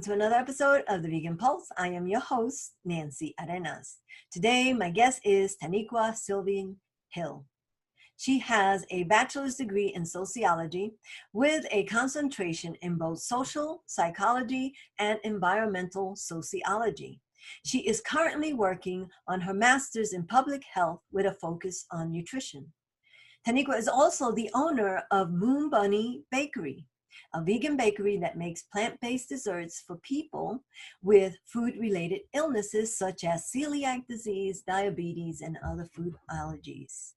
to another episode of the Vegan Pulse. I am your host, Nancy Arenas. Today, my guest is Taknequa Sylvine Hill. She has a bachelor's degree in sociology with a concentration in both social psychology and environmental sociology. She is currently working on her master's in public health with a focus on nutrition. Taknequa is also the owner of Moon Bunny Bakery, a vegan bakery that makes plant-based desserts for people with food-related illnesses such as celiac disease, diabetes, and other food allergies.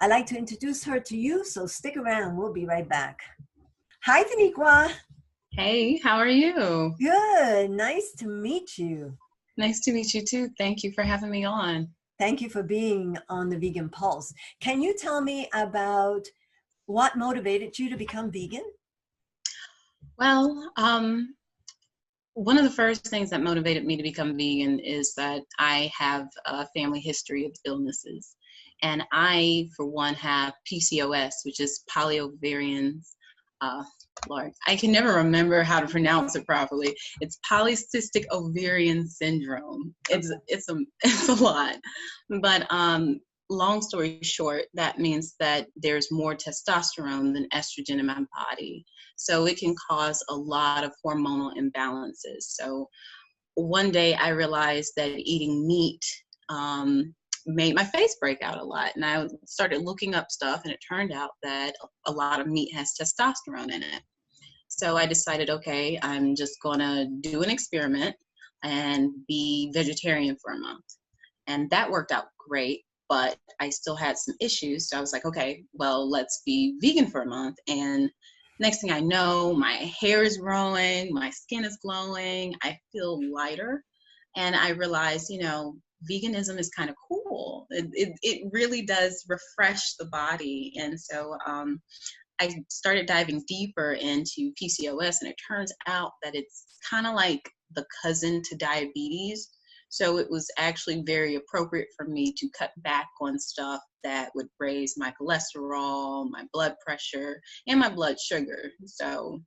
I'd like to introduce her to you, so stick around. We'll be right back. Hi, Daniqua. Hey, how are you? Good. Nice to meet you. Nice to meet you too. Thank you for having me on. Thank you for being on the Vegan Pulse. Can you tell me about what motivated you to become vegan? Well, one of the first things that motivated me to become vegan is that I have a family history of illnesses. And I, for one, have PCOS, which is polyovarian, Lord, I can never remember how to pronounce it properly. It's polycystic ovarian syndrome. It's a lot. But long story short, that means that there's more testosterone than estrogen in my body. So it can cause a lot of hormonal imbalances. So one day I realized that eating meat made my face break out a lot. And I started looking up stuff, and it turned out that a lot of meat has testosterone in it. So I decided, okay, I'm just gonna do an experiment and be vegetarian for a month. And that worked out great, but I still had some issues. So I was like, okay, well, let's be vegan for a month. And next thing I know, my hair is growing, my skin is glowing, I feel lighter. And I realized, veganism is kind of cool. It really does refresh the body. And so I started diving deeper into PCOS, and it turns out that it's kind of like the cousin to diabetes. So it was actually very appropriate for me to cut back on stuff that would raise my cholesterol, my blood pressure, and my blood sugar. So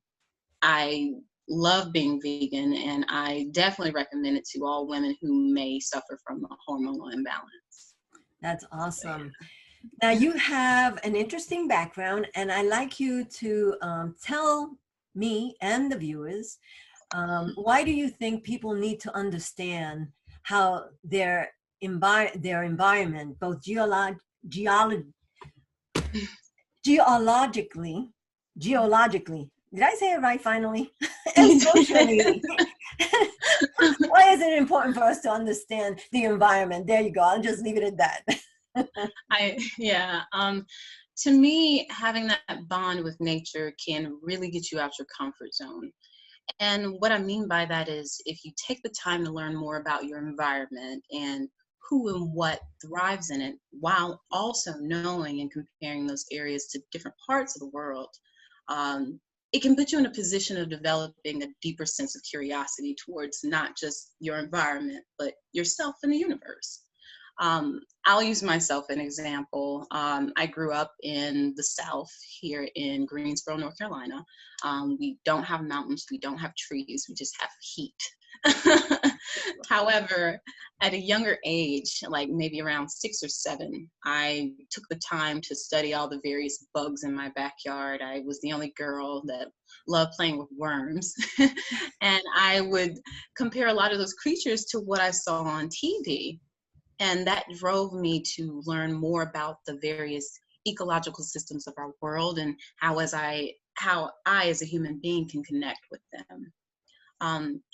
I love being vegan, and I definitely recommend it to all women who may suffer from a hormonal imbalance. That's awesome. Now, you have an interesting background, and I'd like you to tell me and the viewers, why do you think people need to understand how their environment, both geologically, did I say it right finally? And socially. Why is it important for us to understand the environment? There you go. I'll just leave it at that. To me, having that bond with nature can really get you out your comfort zone. And what I mean by that is if you take the time to learn more about your environment and who and what thrives in it, while also knowing and comparing those areas to different parts of the world, it can put you in a position of developing a deeper sense of curiosity towards not just your environment, but yourself and the universe. I'll use myself as an example. I grew up in the South here in Greensboro, North Carolina. We don't have mountains, we don't have trees, we just have heat. However, at a younger age, like maybe around 6 or 7, I took the time to study all the various bugs in my backyard. I was the only girl that loved playing with worms. And I would compare a lot of those creatures to what I saw on TV. And that drove me to learn more about the various ecological systems of our world and how I as a human being can connect with them.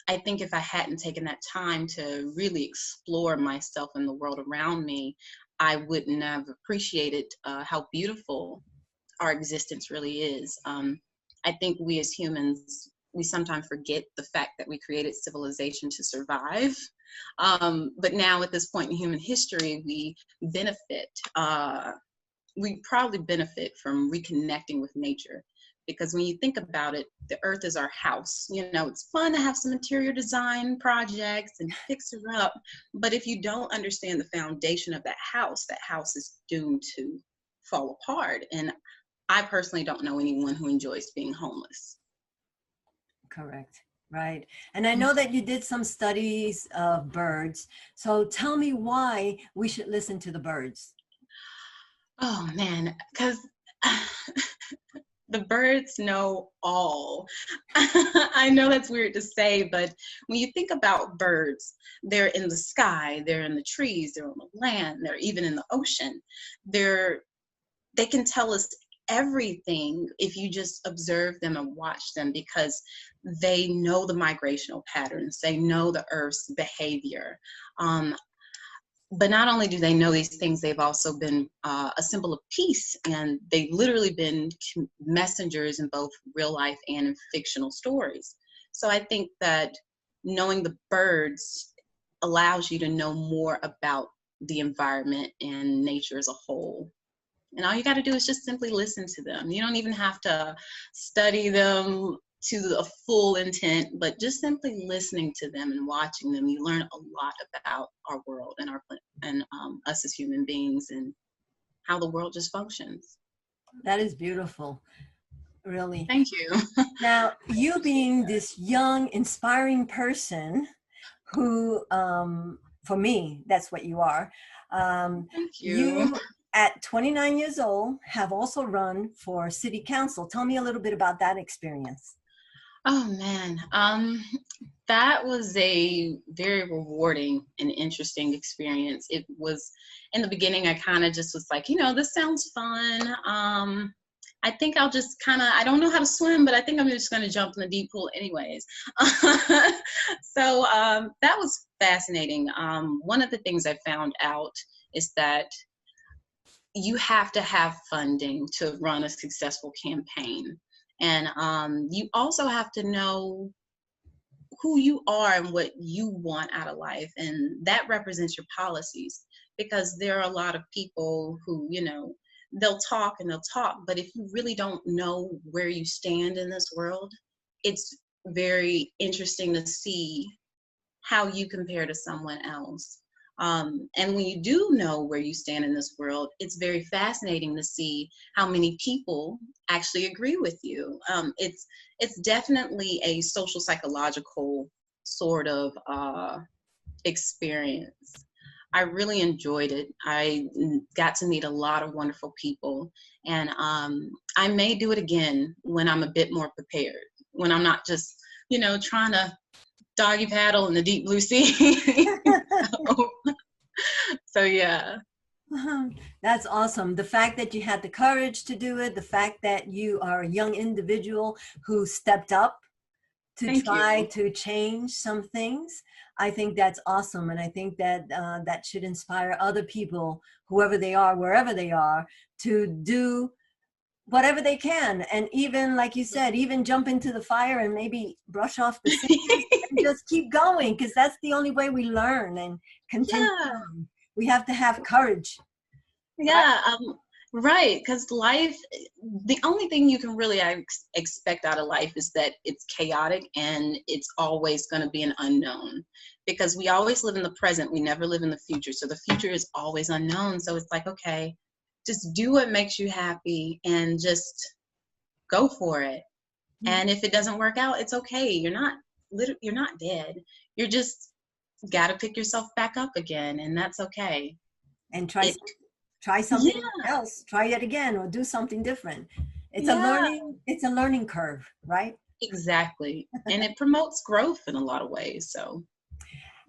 I think if I hadn't taken that time to really explore myself and the world around me, I wouldn't have appreciated how beautiful our existence really is. I think we as humans, we sometimes forget the fact that we created civilization to survive. But now at this point in human history, we probably benefit from reconnecting with nature. Because when you think about it, the earth is our house. It's fun to have some interior design projects and fix it up. But if you don't understand the foundation of that house is doomed to fall apart. And I personally don't know anyone who enjoys being homeless. Correct. Right. And I know that you did some studies of birds. So tell me why we should listen to the birds. Oh man, because the birds know all. I know that's weird to say, but when you think about birds, they're in the sky, they're in the trees, they're on the land, they're even in the ocean. They can tell us everything if you just observe them and watch them, because they know the migrational patterns, they know the earth's behavior. But not only do they know these things, they've also been a symbol of peace, and they've literally been messengers in both real life and in fictional stories. So I think that knowing the birds allows you to know more about the environment and nature as a whole. And all you got to do is just simply listen to them. You don't even have to study them to a full intent, but just simply listening to them and watching them, you learn a lot about our world and us as human beings and how the world just functions. That is beautiful, really. Thank you. Now, you being this young, inspiring person who, for me, that's what you are. Thank you. You, at 29 years old, have also run for city council. Tell me a little bit about that experience. Oh man, that was a very rewarding and interesting experience. It was, in the beginning, I kind of just was like, this sounds fun. I think I'll just I don't know how to swim, but I think I'm just going to jump in the deep pool anyways. So that was fascinating. One of the things I found out is that you have to have funding to run a successful campaign. And you also have to know who you are and what you want out of life. And that represents your policies, because there are a lot of people who, they'll talk and they'll talk, but if you really don't know where you stand in this world, it's very interesting to see how you compare to someone else. And when you do know where you stand in this world, it's very fascinating to see how many people actually agree with you. It's definitely a social psychological sort of experience. I really enjoyed it. I got to meet a lot of wonderful people, and I may do it again when I'm a bit more prepared, when I'm not just, trying to doggy paddle in the deep blue sea. So yeah. That's awesome. The fact that you had the courage to do it, the fact that you are a young individual who stepped up to try to change some things, I think that's awesome. And I think that that should inspire other people, whoever they are, wherever they are, to do whatever they can. And even, like you said, even jump into the fire and maybe brush off the cinders and just keep going, because that's the only way we learn and continue. Yeah. We have to have courage. Yeah, right. Because life, the only thing you can really expect out of life is that it's chaotic and it's always going to be an unknown, because we always live in the present. We never live in the future. So the future is always unknown. So it's like, okay, just do what makes you happy and just go for it. Mm-hmm. And if it doesn't work out, it's okay. You're not dead. You're just got to pick yourself back up again, and that's okay. And try something else. Try it again, or do something different. It's a learning curve, right? Exactly. And it promotes growth in a lot of ways. So.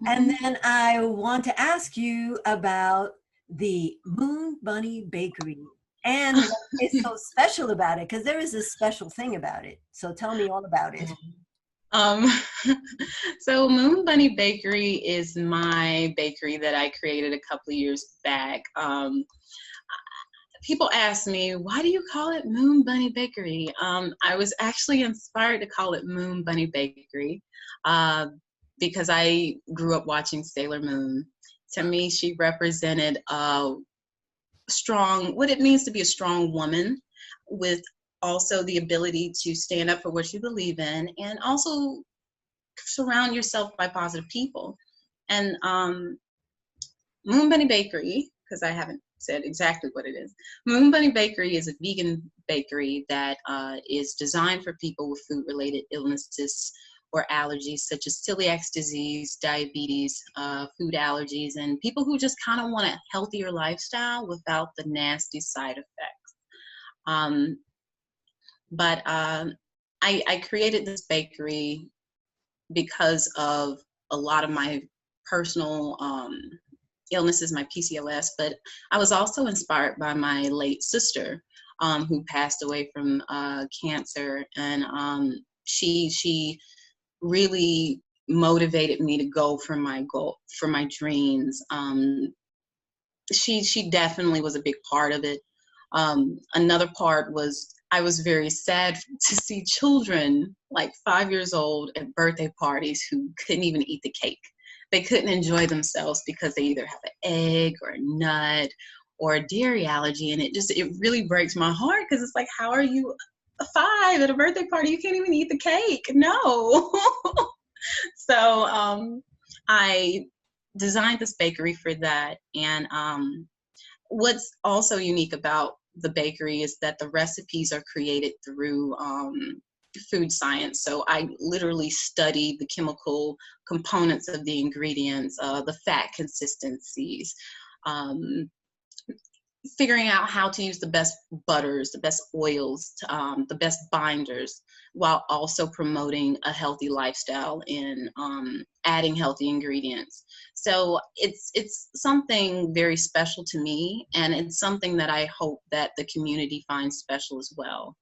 And then I want to ask you about the Moon Bunny Bakery and what is so special about it, because there is a special thing about it. So tell me all about it. So Moon Bunny Bakery is my bakery that I created a couple of years back. People ask me, why do you call it Moon Bunny Bakery? I was actually inspired to call it Moon Bunny Bakery because I grew up watching Sailor Moon. To me, she represented what it means to be a strong woman, with also the ability to stand up for what you believe in, and also surround yourself by positive people. And Moon Bunny Bakery, because I haven't said exactly what it is. Moon Bunny Bakery is a vegan bakery that is designed for people with food-related illnesses or allergies such as celiac disease, diabetes, food allergies, and people who just kind of want a healthier lifestyle without the nasty side effects. I created this bakery because of a lot of my personal illnesses, my PCOS, but I was also inspired by my late sister, who passed away from cancer, and she really motivated me to go for my dreams. She definitely was a big part of it. Another part was I was very sad to see children like 5 years old at birthday parties who couldn't even eat the cake. They couldn't enjoy themselves because they either have an egg or a nut or a dairy allergy. And it really breaks my heart, because it's like, how are you 5 at a birthday party? You can't even eat the cake. No. So I designed this bakery for that. And what's also unique about the bakery is that the recipes are created through food science. So I literally studied the chemical components of the ingredients, the fat consistencies, figuring out how to use the best butters, the best oils, the best binders, while also promoting a healthy lifestyle and adding healthy ingredients. So it's something very special to me, and it's something that I hope that the community finds special as well,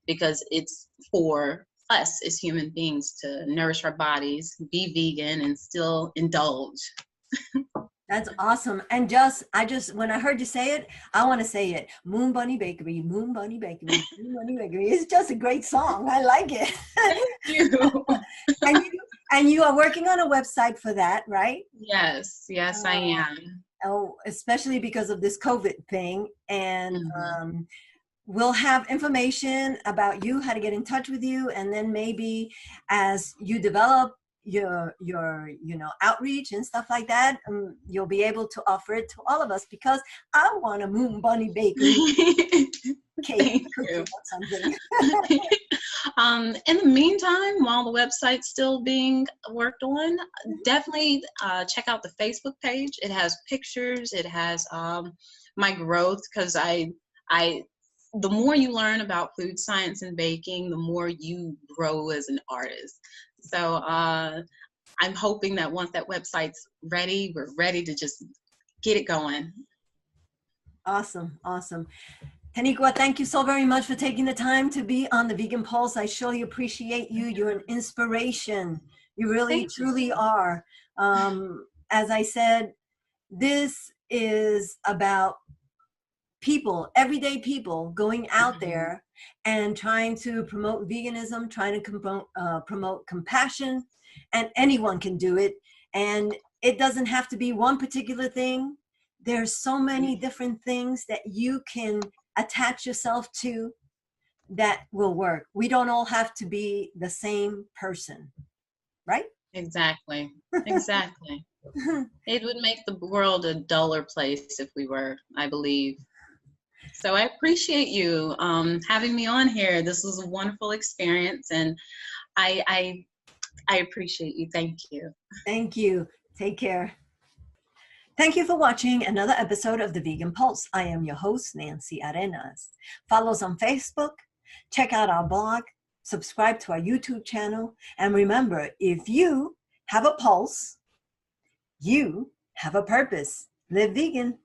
because it's for us as human beings to nourish our bodies, be vegan, and still indulge. That's awesome. And I just, when I heard you say it, I want to say it. Moon Bunny Bakery, Moon Bunny Bakery, Moon Bunny Bakery. It's just a great song. I like it. Thank you. and you are working on a website for that, right? Yes, I am. Oh, especially because of this COVID thing. And we'll have information about you, how to get in touch with you. And then maybe as you develop your outreach and stuff like that, you'll be able to offer it to all of us, because I want a Moon Bunny Bakery cake cookie or something. In the meantime, while the website's still being worked on, definitely check out the Facebook page. It has pictures, it has my growth, because the more you learn about food science and baking, the more you grow as an artist. So I'm hoping that once that website's ready, we're ready to just get it going. Awesome. Taknequa, thank you so very much for taking the time to be on the Vegan Pulse. I surely appreciate you. You're an inspiration. You really, truly are. As I said, this is about people, everyday people, going out there and trying to promote veganism, trying to promote compassion, and anyone can do it. And it doesn't have to be one particular thing. There's so many different things that you can attach yourself to that will work. We don't all have to be the same person, right? Exactly. It would make the world a duller place if we were, I believe. So I appreciate you having me on here. This was a wonderful experience, and I appreciate you. Thank you. Thank you. Take care. Thank you for watching another episode of the Vegan Pulse. I am your host, Nancy Arenas. Follow us on Facebook, check out our blog, subscribe to our YouTube channel, and remember, if you have a pulse, you have a purpose. Live vegan.